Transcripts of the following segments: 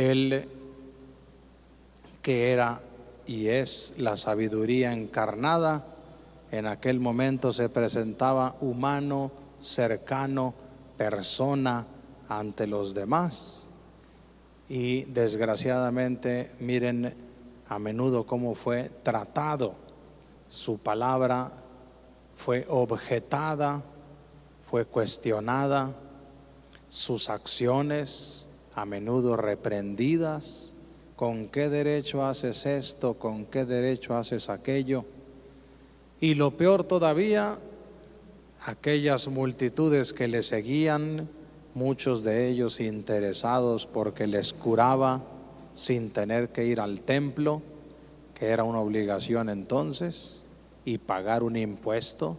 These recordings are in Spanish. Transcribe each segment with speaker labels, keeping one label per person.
Speaker 1: Él, que era y es la sabiduría encarnada, en aquel momento se presentaba humano, cercano, persona ante los demás. Y desgraciadamente, miren a menudo cómo fue tratado. Su palabra fue objetada, fue cuestionada, sus acciones a menudo reprendidas. ¿Con qué derecho haces esto? ¿Con qué derecho haces aquello? Y lo peor todavía, aquellas multitudes que le seguían, muchos de ellos interesados porque les curaba sin tener que ir al templo, que era una obligación entonces, y pagar un impuesto,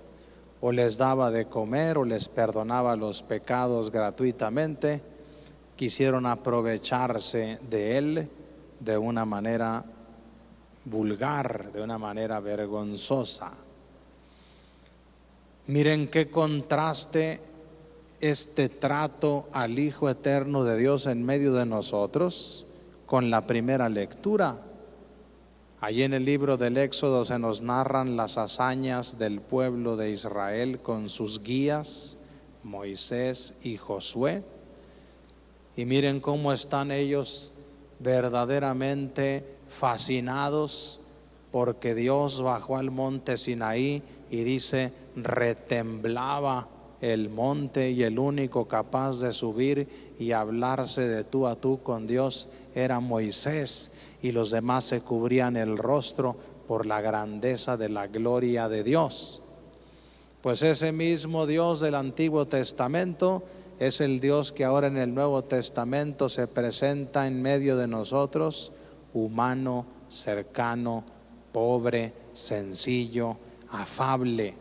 Speaker 1: o les daba de comer o les perdonaba los pecados gratuitamente. Quisieron aprovecharse de él de una manera vulgar, de una manera vergonzosa. Miren qué contraste este trato al Hijo Eterno de Dios en medio de nosotros con la primera lectura. Allí en el libro del Éxodo se nos narran las hazañas del pueblo de Israel con sus guías, Moisés y Josué. Y miren cómo están ellos verdaderamente fascinados porque Dios bajó al monte Sinaí y dice, retemblaba el monte y el único capaz de subir y hablarse de tú a tú con Dios era Moisés, y los demás se cubrían el rostro por la grandeza de la gloria de Dios. Pues ese mismo Dios del Antiguo Testamento es el Dios que ahora en el Nuevo Testamento se presenta en medio de nosotros, humano, cercano, pobre, sencillo, afable.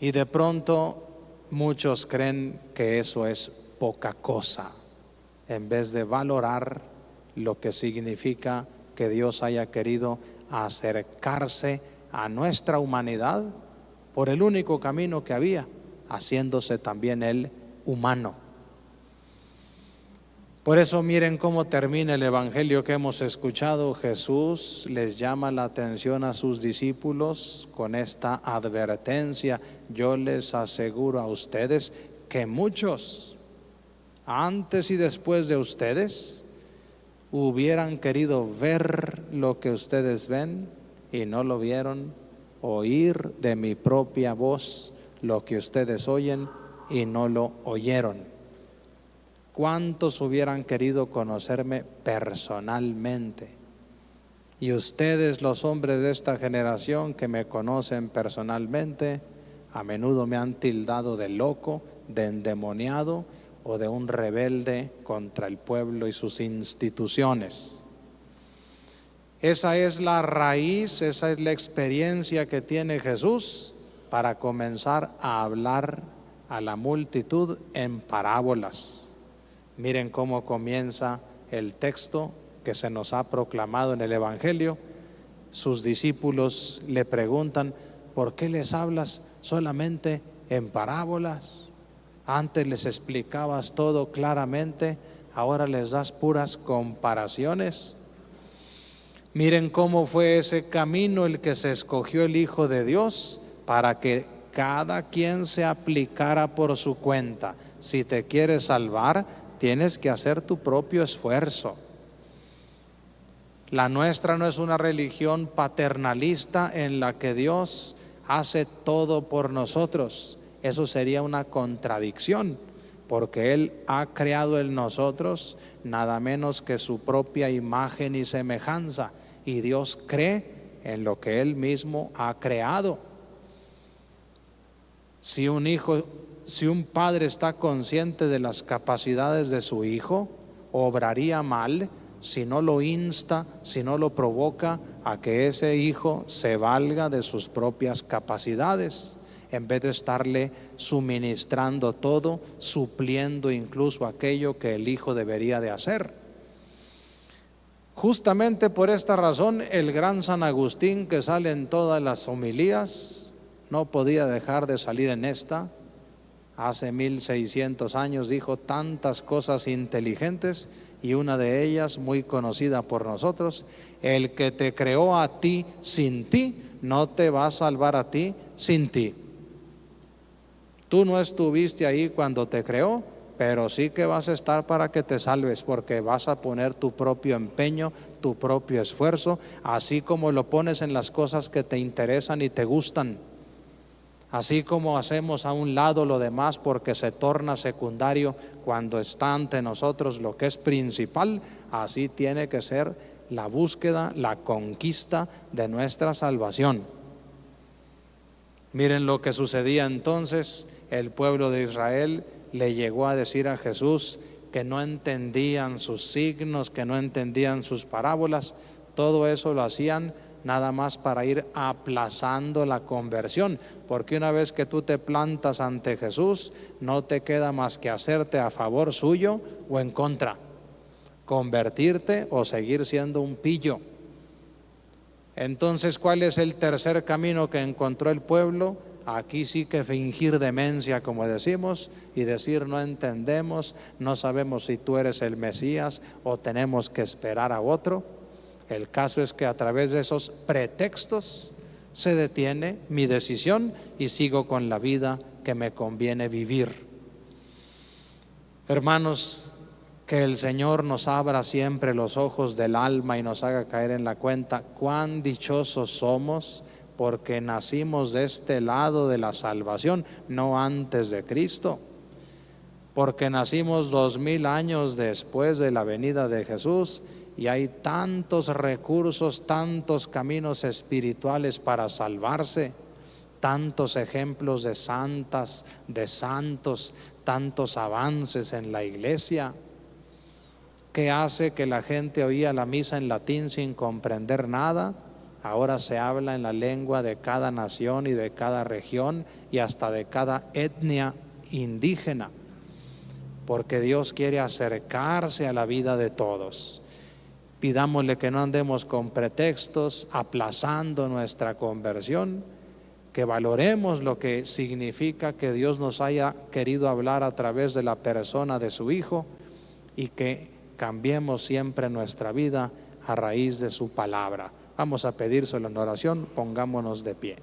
Speaker 1: Y de pronto muchos creen que eso es poca cosa, en vez de valorar lo que significa que Dios haya querido acercarse a nuestra humanidad por el único camino que había, haciéndose también Él humano. Por eso miren cómo termina el evangelio que hemos escuchado. Jesús les llama la atención a sus discípulos con esta advertencia: yo les aseguro a ustedes que muchos, antes y después de ustedes, hubieran querido ver lo que ustedes ven y no lo vieron, oír de mi propia voz lo que ustedes oyen y no lo oyeron. ¿Cuántos hubieran querido conocerme personalmente? Y ustedes, los hombres de esta generación que me conocen personalmente, a menudo me han tildado de loco, de endemoniado o de un rebelde contra el pueblo y sus instituciones. Esa es la raíz, esa es la experiencia que tiene Jesús para comenzar a hablar a la multitud en parábolas. Miren cómo comienza el texto que se nos ha proclamado en el Evangelio. Sus discípulos le preguntan, ¿por qué les hablas solamente en parábolas? Antes les explicabas todo claramente, ahora les das puras comparaciones. Miren cómo fue ese camino el que se escogió el Hijo de Dios para que cada quien se aplicara por su cuenta. Si te quieres salvar, tienes que hacer tu propio esfuerzo. La nuestra no es una religión paternalista en la que Dios hace todo por nosotros. Eso sería una contradicción, porque Él ha creado en nosotros nada menos que su propia imagen y semejanza, y Dios cree en lo que Él mismo ha creado. Si un padre está consciente de las capacidades de su hijo, obraría mal si no lo insta, si no lo provoca a que ese hijo se valga de sus propias capacidades, en vez de estarle suministrando todo, supliendo incluso aquello que el hijo debería de hacer. Justamente por esta razón, el gran San Agustín, que sale en todas las homilías, no podía dejar de salir en esta. Hace 1600 años dijo tantas cosas inteligentes y una de ellas muy conocida por nosotros: el que te creó a ti sin ti, no te va a salvar a ti sin ti. Tú no estuviste ahí cuando te creó, pero sí que vas a estar para que te salves, porque vas a poner tu propio empeño, tu propio esfuerzo, así como lo pones en las cosas que te interesan y te gustan. Así como hacemos a un lado lo demás porque se torna secundario cuando está ante nosotros lo que es principal, así tiene que ser la búsqueda, la conquista de nuestra salvación. Miren lo que sucedía entonces. El pueblo de Israel le llegó a decir a Jesús que no entendían sus signos, que no entendían sus parábolas. Todo eso lo hacían nada más para ir aplazando la conversión, porque una vez que tú te plantas ante Jesús, no te queda más que hacerte a favor suyo o en contra, convertirte o seguir siendo un pillo. Entonces, ¿cuál es el tercer camino que encontró el pueblo? Aquí sí que fingir demencia, como decimos, y decir no entendemos, no sabemos si tú eres el Mesías o tenemos que esperar a otro. El caso es que a través de esos pretextos se detiene mi decisión y sigo con la vida que me conviene vivir. Hermanos, que el Señor nos abra siempre los ojos del alma y nos haga caer en la cuenta cuán dichosos somos porque nacimos de este lado de la salvación, no antes de Cristo, porque nacimos 2000 años después de la venida de Jesús y hay tantos recursos, tantos caminos espirituales para salvarse, tantos ejemplos de santas, de santos, tantos avances en la iglesia. ¿Qué hace que la gente oía la misa en latín sin comprender nada? Ahora se habla en la lengua de cada nación y de cada región y hasta de cada etnia indígena, porque Dios quiere acercarse a la vida de todos. Pidámosle que no andemos con pretextos, aplazando nuestra conversión, que valoremos lo que significa que Dios nos haya querido hablar a través de la persona de su Hijo y que cambiemos siempre nuestra vida a raíz de su palabra. Vamos a pedírselo en oración, pongámonos de pie.